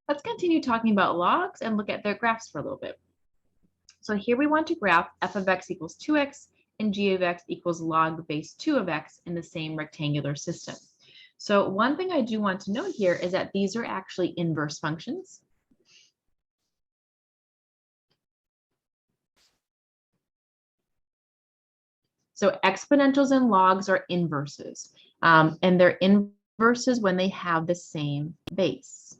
Let's continue talking about logs and look at their graphs for a little bit. So here we want to graph f of x equals 2x and g of x equals log base 2 of x in the same rectangular system. So one thing I do want to note here is that these are actually inverse functions. So exponentials and logs are inverses, and they're inverses when they have the same base.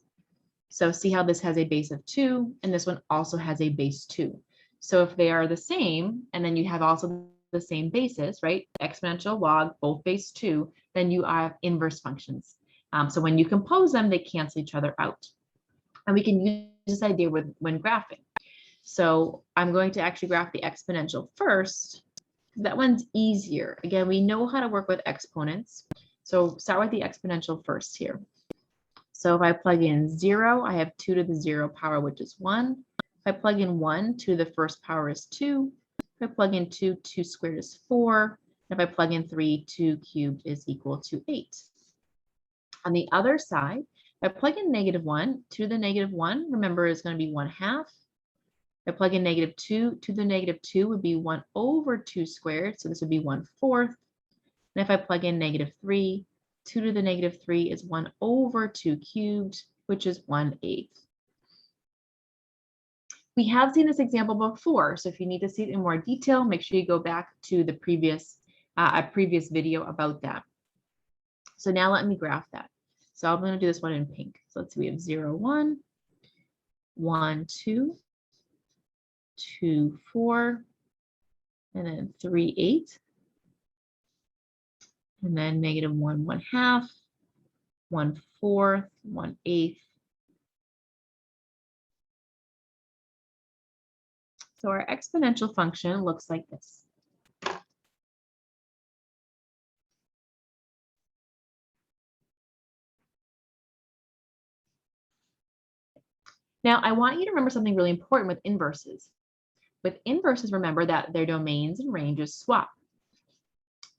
So see how this has a base of 2, and this one also has a base 2. So if they are the same, and then you have also the same basis, right? Exponential, log, both base 2, then you have inverse functions. So when you compose them, they cancel each other out. And we can use this idea when graphing. So I'm going to actually graph the exponential first. That one's easier. Again, we know how to work with exponents. So start with the exponential first here. So if I plug in 0, I have 2 to the 0 power, which is 1. If I plug in 1, 2 to the first power is 2. If I plug in 2, 2 squared is 4. If I plug in 3, 2 cubed is equal to 8. On the other side, if I plug in -1, 2 to the -1, remember, is going to be 1/2. If I plug in -2, 2 to the -2 would be 1 over 2 squared, so this would be 1/4. And if I plug in -3, 2 to the -3 is 1 over 2 cubed, which is 1/8. We have seen this example before, so if you need to see it in more detail, make sure you go back to the previous video about that. So now let me graph that. So I'm going to do this one in pink. So let's see, we have 0, 1, 1, 2, 2, 4, and then 3, 8. And then -1, 1/2, 1/4, 1/8. So our exponential function looks like this. Now, I want you to remember something really important with inverses. With inverses, remember that their domains and ranges swap.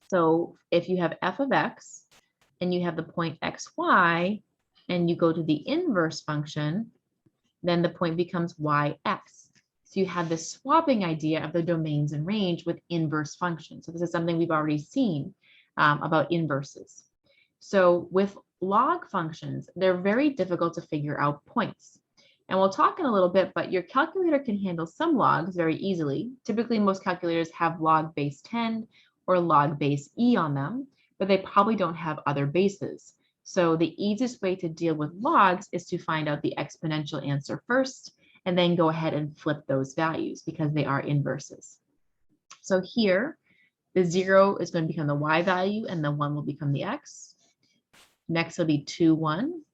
So if you have f of x and you have the point xy and you go to the inverse function, then the point becomes yx. So you have this swapping idea of the domains and range with inverse functions. So this is something we've already seen about inverses. So with log functions, they're very difficult to figure out points. And we'll talk in a little bit, but your calculator can handle some logs very easily. Typically, most calculators have log base 10 or log base e on them, but they probably don't have other bases. So the easiest way to deal with logs is to find out the exponential answer first, and then go ahead and flip those values because they are inverses. So here, the 0 is going to become the y value, and the 1 will become the x. Next will be 2, 1,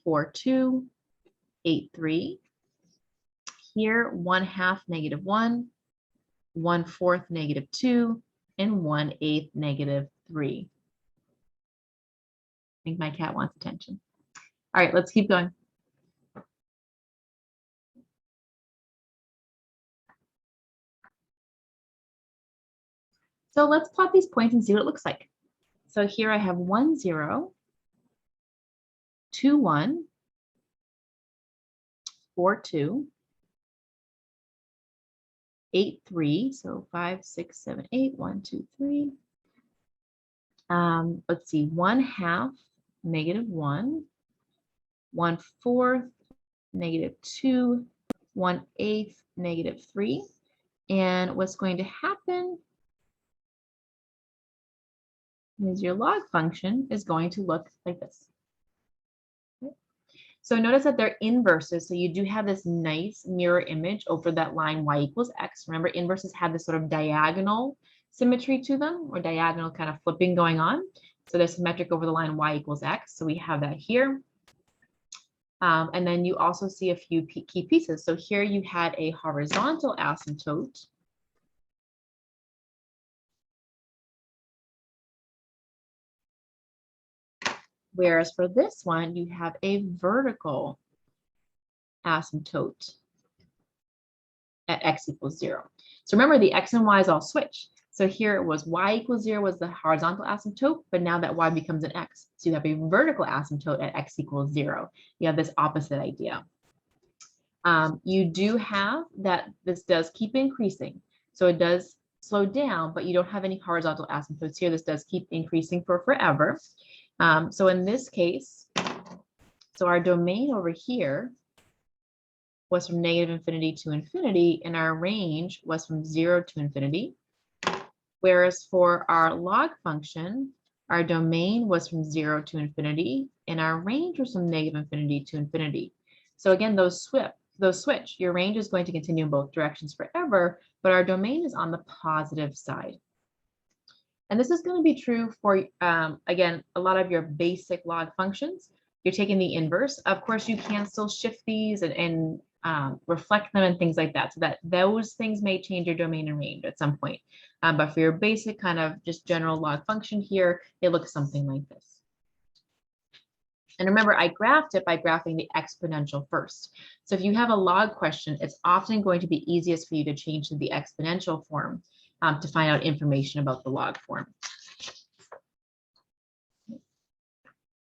4, 2, 8, 3. Here, 1/2 -1, 1/4 -2, and 1/8 -3. I think my cat wants attention. All right, let's keep going. So let's plot these points and see what it looks like. So here I have 1, 0, 2, 1, 4, 2, 8, 3. So 5, 6, 7, 8, 1, 2, 3. Let's see, 1/2 -1, 1/4 -2, 1/8 -3. And what's going to happen is your log function is going to look like this. Okay. So notice that they're inverses, so you do have this nice mirror image over that line y equals x. Remember, inverses have this sort of diagonal symmetry to them, or diagonal kind of flipping going on. So they're symmetric over the line y equals x. So we have that here. And then you also see a few key pieces. So here you had a horizontal asymptote. Whereas for this one, you have a vertical asymptote at x equals 0. So remember, the x and y's all switch. So here it was y equals 0 was the horizontal asymptote, but now that y becomes an x. So you have a vertical asymptote at x equals 0. You have this opposite idea. You do have that this does keep increasing. So it does slow down, but you don't have any horizontal asymptotes here. This does keep increasing for forever. So in this case, so our domain over here was from negative infinity to infinity, and our range was from 0 to infinity. Whereas for our log function, our domain was from 0 to infinity, and our range was from negative infinity to infinity. So again, those switch. Your range is going to continue in both directions forever, but our domain is on the positive side. And this is going to be true for, again, a lot of your basic log functions. You're taking the inverse. Of course, you can still shift these and reflect them and things like that, so that those things may change your domain and range at some point. But for your basic kind of just general log function here, it looks something like this. And remember, I graphed it by graphing the exponential first. So if you have a log question, it's often going to be easiest for you to change to the exponential form to find out information about the log form.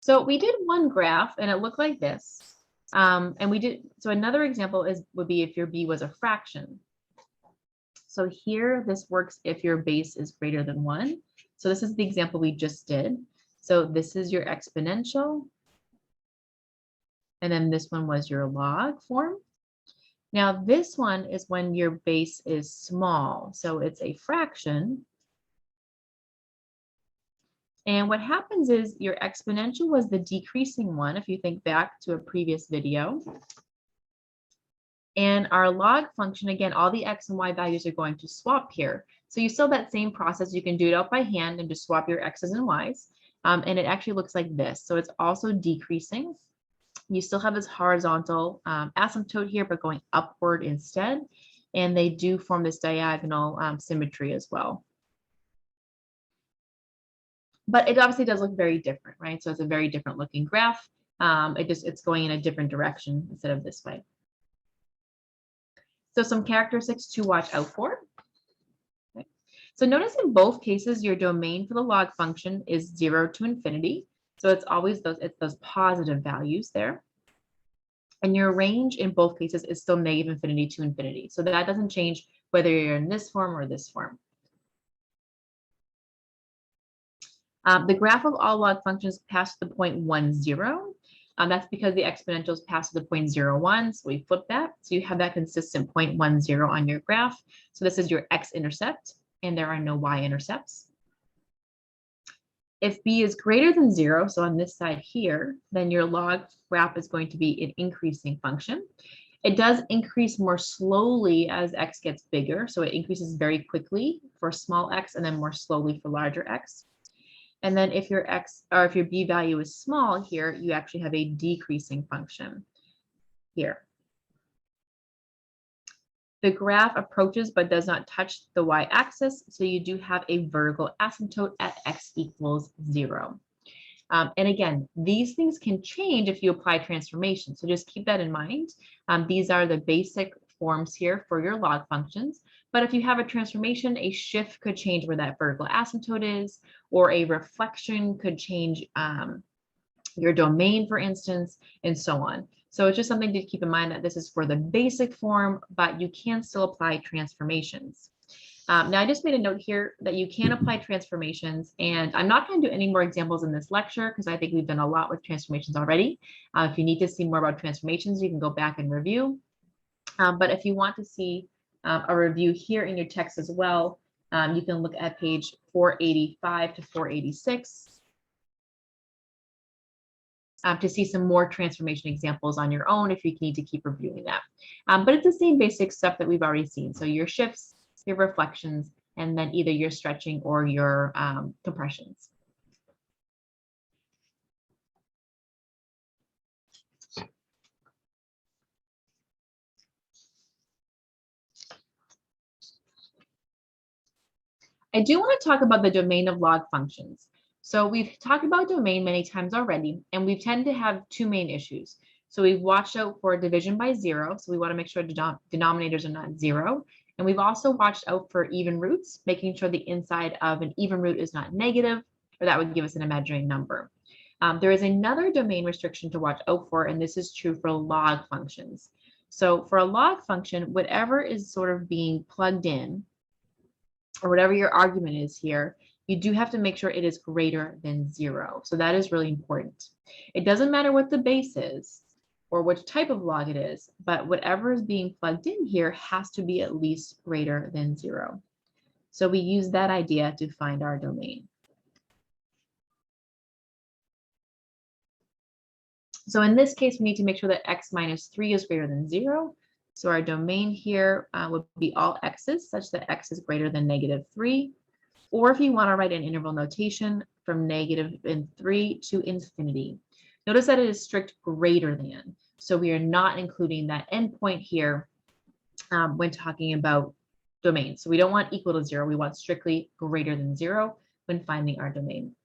So we did one graph and it looked like this. And we did, so another example would be if your b was a fraction. So here, this works if your base is greater than 1. So this is the example we just did. So this is your exponential. And then this one was your log form. Now this one is when your base is small. So it's a fraction. And what happens is your exponential was the decreasing one, if you think back to a previous video. And our log function, again, all the x and y values are going to swap here. So you still have that same process. You can do it out by hand and just swap your x's and y's. And it actually looks like this. So it's also decreasing. You still have this horizontal asymptote here, but going upward instead. And they do form this diagonal symmetry as well. But it obviously does look very different, right? So it's a very different looking graph. It's going in a different direction instead of this way. So some characteristics to watch out for. Okay. So notice in both cases, your domain for the log function is 0 to infinity. So it's always those positive values there. And your range in both cases is still negative infinity to infinity. So that doesn't change whether you're in this form or this form. The graph of all log functions pass to the point 1, 0. That's because the exponentials pass to the point 0, 1. So we flip that. So you have that consistent point 1, 0 on your graph. So this is your x-intercept, and there are no y-intercepts. If b is greater than 0, so on this side here, then your log graph is going to be an increasing function. It does increase more slowly as x gets bigger. So it increases very quickly for small x and then more slowly for larger x. And then if your x or if your b value is small here, you actually have a decreasing function here. The graph approaches but does not touch the y-axis, so you do have a vertical asymptote at x equals 0. And again, these things can change if you apply transformation, so just keep that in mind. These are the basic forms here for your log functions, but if you have a transformation, a shift could change where that vertical asymptote is, or a reflection could change your domain, for instance, and so on. So it's just something to keep in mind that this is for the basic form, but you can still apply transformations. Now I just made a note here that you can apply transformations, and I'm not going to do any more examples in this lecture because I think we've done a lot with transformations already. If you need to see more about transformations, you can go back and review. But if you want to see a review here in your text as well, you can look at page 485 to 486. To see some more transformation examples on your own if you need to keep reviewing that. But it's the same basic stuff that we've already seen. So your shifts, your reflections, and then either your stretching or your compressions. I do want to talk about the domain of log functions. So we've talked about domain many times already, and we tend to have two main issues. So we've watched out for division by 0. So we want to make sure denominators are not 0. And we've also watched out for even roots, making sure the inside of an even root is not negative, or that would give us an imaginary number. There is another domain restriction to watch out for, and this is true for log functions. So for a log function, whatever is sort of being plugged in, or whatever your argument is here, you do have to make sure it is greater than 0. So that is really important. It doesn't matter what the base is or which type of log it is, but whatever is being plugged in here has to be at least greater than 0. So we use that idea to find our domain. So in this case, we need to make sure that x minus 3 is greater than 0. So our domain here would be all x's, such that x is greater than -3. Or if you want to write an interval notation, from -3 to infinity. Notice that it is strict greater than. So we are not including that endpoint here when talking about domains. So we don't want equal to 0. We want strictly greater than 0 when finding our domain.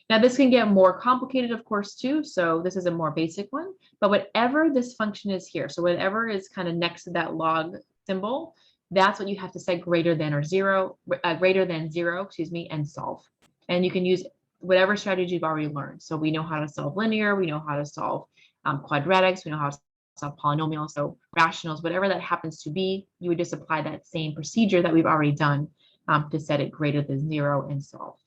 Now this can get more complicated, of course, too. So this is a more basic one, but whatever this function is here, so whatever is kind of next to that log symbol, that's what you have to set greater than or 0, greater than 0, excuse me, and solve. And you can use whatever strategy you've already learned. So we know how to solve linear, we know how to solve quadratics, we know how to solve polynomials, so rationals, whatever that happens to be, you would just apply that same procedure that we've already done to set it greater than 0 and solve.